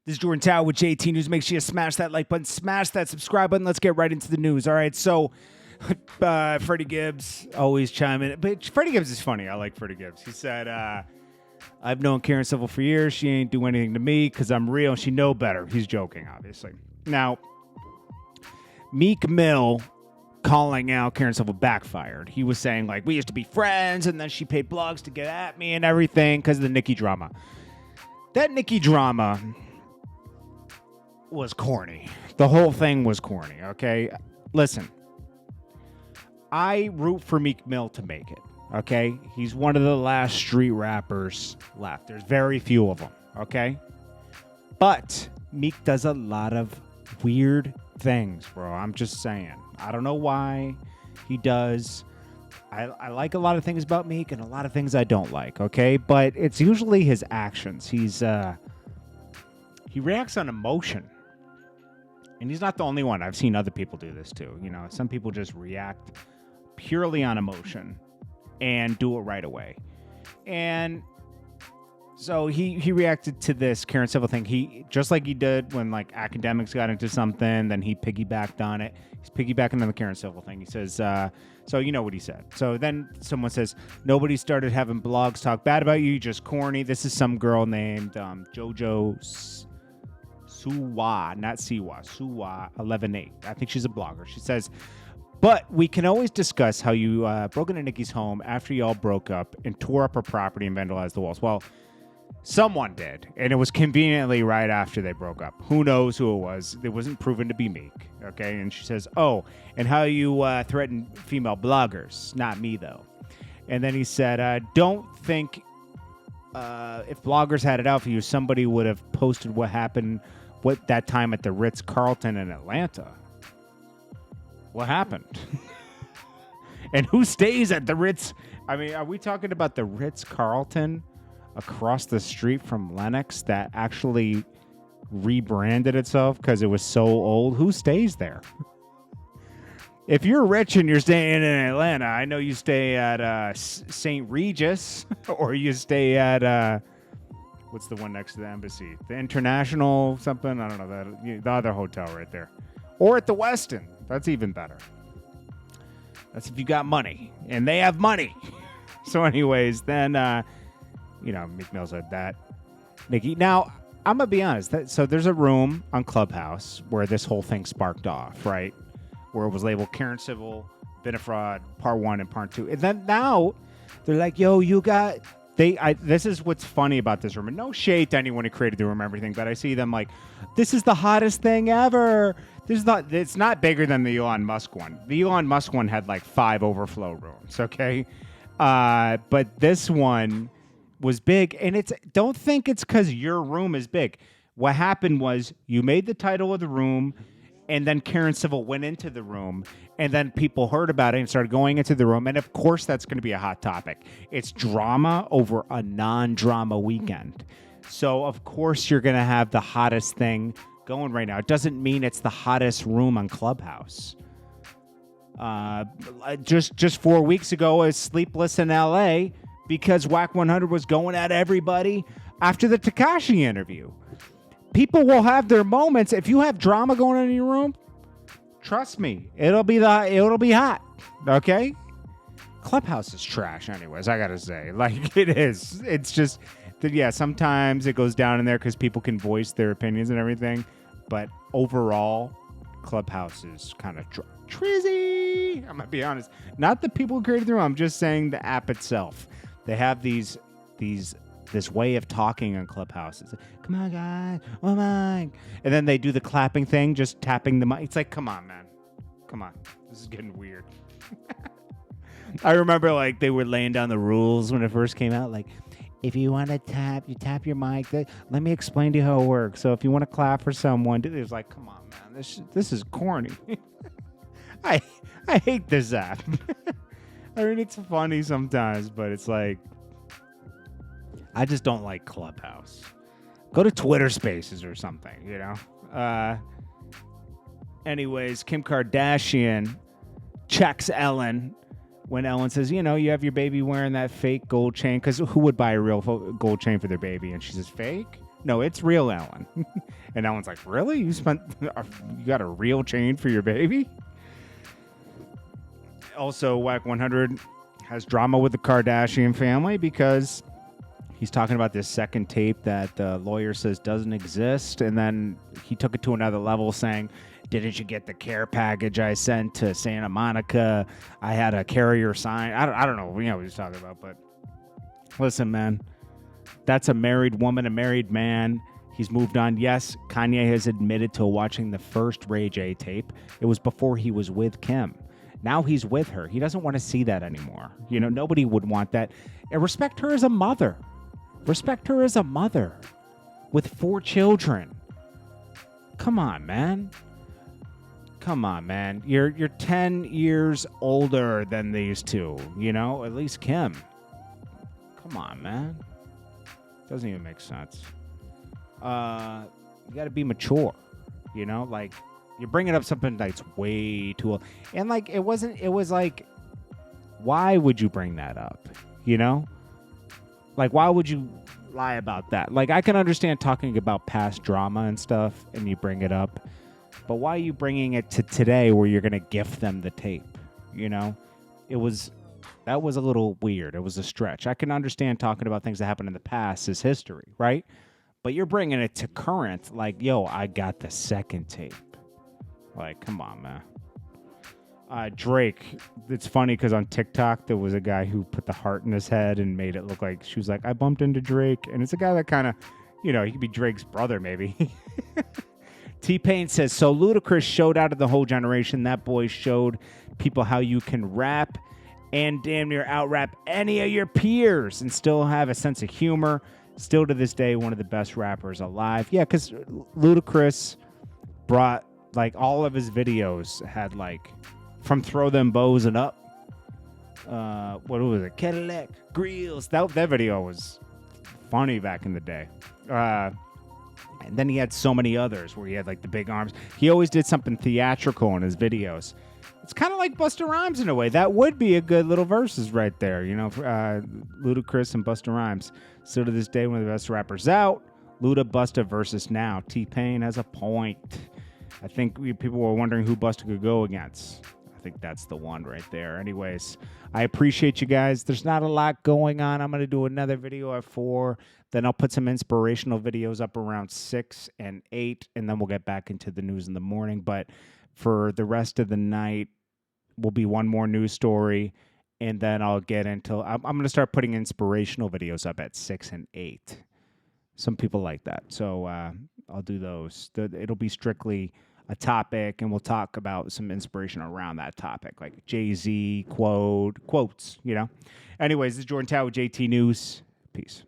This is Jordan Tower with JT News. Make sure you smash that like button, smash that subscribe button. Let's get right into the news. All right, so Freddie Gibbs always chiming in. But Freddie Gibbs is funny. I like Freddie Gibbs. He said, I've known Karen Civil for years. She ain't do anything to me because I'm real. She know better. He's joking, obviously. Now, Meek Mill calling out Karen Civil backfired. He was saying, like, we used to be friends, and then she paid blogs to get at me and everything because of the Nicki drama. That Nicki drama was corny. The whole thing was corny, okay? Listen, I root for Meek Mill to make it, okay? He's one of the last street rappers left. There's very few of them, okay? But Meek does a lot of weird things, bro. I'm just saying. I don't know why he does. I like a lot of things about Meek and a lot of things I don't like, okay? But it's usually his actions. He reacts on emotion. And he's not the only one. I've seen other people do this too. You know, some people just react purely on emotion and do it right away. And so he reacted to this Karen Civil thing. He just like he did when like academics got into something, then he piggybacked on it. He's piggybacking on the Karen Civil thing. He says, so you know what he said. So then someone says, nobody started having blogs talk bad about you, just corny. This is some girl named JoJo Suwa, not Siwa, Suwa 118. I think she's a blogger. She says, but we can always discuss how you broke into Nicki's home after y'all broke up and tore up her property and vandalized the walls. Well, someone did, and it was conveniently right after they broke up. Who knows who it was? It wasn't proven to be Meek, okay? And she says, oh, and how you threatened female bloggers. Not me, though. And then he said, don't think if bloggers had it out for you, somebody would have posted what happened that time at the Ritz-Carlton in Atlanta. What happened? And who stays at the Ritz? I mean, are we talking about the Ritz-Carlton across the street from Lenox that actually rebranded itself because it was so old? Who stays there? If you're rich and you're staying in Atlanta, I know you stay at St. Regis or you stay at what's the one next to the embassy? The International something? I don't know. The other hotel right there. Or at the Westin. That's even better. That's if you got money. And they have money. So anyways, then, Meek Mill said that. Nicki. Now, I'm going to be honest. So there's a room on Clubhouse where this whole thing sparked off, right? Where it was labeled Karen Civil, Been a Fraud, Part 1 and Part 2. And then now they're like, yo, you got... This is what's funny about this room. And no shade to anyone who created the room and everything, but I see them like, this is the hottest thing ever. It's not bigger than the Elon Musk one. The Elon Musk one had like 5 overflow rooms, okay? But this one was big, and don't think it's because your room is big. What happened was you made the title of the room, and then Karen Civil went into the room, and then people heard about it and started going into the room. And of course, that's going to be a hot topic. It's drama over a non-drama weekend. So of course, you're going to have the hottest thing going right now. It doesn't mean it's the hottest room on Clubhouse. Just 4 weeks ago, I was sleepless in LA because Whack 100 was going at everybody after the Tekashi interview. People will have their moments. If you have drama going on in your room, trust me, it'll be hot. Okay? Clubhouse is trash anyways, I gotta say. Like, it is. It's just that, yeah, sometimes it goes down in there because people can voice their opinions and everything. But overall, Clubhouse is kind of trizzy. I'm gonna be honest. Not the people who created the room. I'm just saying the app itself. They have this way of talking on Clubhouse. It's like, come on, guys. Oh, my. And then they do the clapping thing, just tapping the mic. It's like, come on, man. Come on. This is getting weird. I remember, like, they were laying down the rules when it first came out. Like, if you want to tap, you tap your mic. Let me explain to you how it works. So if you want to clap for someone, it was like, come on, man. This is corny. I hate this app. I mean, it's funny sometimes, but it's like, I just don't like Clubhouse. Go to Twitter Spaces or something, you know? Anyways, Kim Kardashian checks Ellen when Ellen says, you know, you have your baby wearing that fake gold chain. Because who would buy a real gold chain for their baby? And she says, fake? No, it's real, Ellen. And that one's like, really? You got a real chain for your baby? Also, Whack 100 has drama with the Kardashian family because he's talking about this second tape that the lawyer says doesn't exist. And then he took it to another level saying, didn't you get the care package I sent to Santa Monica? I had a carrier sign. I don't know. You know what he's talking about. But listen, man, that's a married woman, a married man. He's moved on. Yes, Kanye has admitted to watching the first Ray J tape. It was before he was with Kim. Now he's with her. He doesn't want to see that anymore. You know, nobody would want that. And respect her as a mother. Respect her as a mother with 4 children. Come on, man. Come on, man. You're 10 years older than these two, you know? At least Kim. Come on, man. Doesn't even make sense. You got to be mature, you know? Like, you're bringing up something that's way too old. And, like, it was like, why would you bring that up, you know? Like, why would you lie about that? Like, I can understand talking about past drama and stuff, and you bring it up. But why are you bringing it to today where you're going to gift them the tape, you know? That was a little weird. It was a stretch. I can understand talking about things that happened in the past as history, right? But you're bringing it to current, like, yo, I got the second tape. Like, come on, man. Drake, it's funny because on TikTok, there was a guy who put the heart in his head and made it look like, she was like, I bumped into Drake. And it's a guy that kind of, you know, he could be Drake's brother, maybe. T-Pain says, so Ludacris showed out of the whole generation. That boy showed people how you can rap and damn near out-rap any of your peers and still have a sense of humor. Still to this day, one of the best rappers alive. Yeah, because Ludacris brought, like, all of his videos had, like, from Throw Them Bows and Up. What was it? Cadillac Grills. That video was funny back in the day. And then he had so many others where he had, like, the big arms. He always did something theatrical in his videos. It's kind of like Busta Rhymes in a way. That would be a good little verses right there, you know, Ludacris and Busta Rhymes. Still to this day, one of the best rappers out. Luda Busta versus now. T-Pain has a point. I think people were wondering who Busta could go against. I think that's the one right there. Anyways, I appreciate you guys. There's not a lot going on. I'm going to do another video at 4. Then I'll put some inspirational videos up around 6 and 8. And then we'll get back into the news in the morning. But for the rest of the night, will be one more news story. And then I'll get into, I'm going to start putting inspirational videos up at 6 and 8. Some people like that. So I'll do those. It'll be strictly a topic, and we'll talk about some inspiration around that topic, like Jay-Z quotes, you know. Anyways, this is Jordan Tower with JT News. Peace.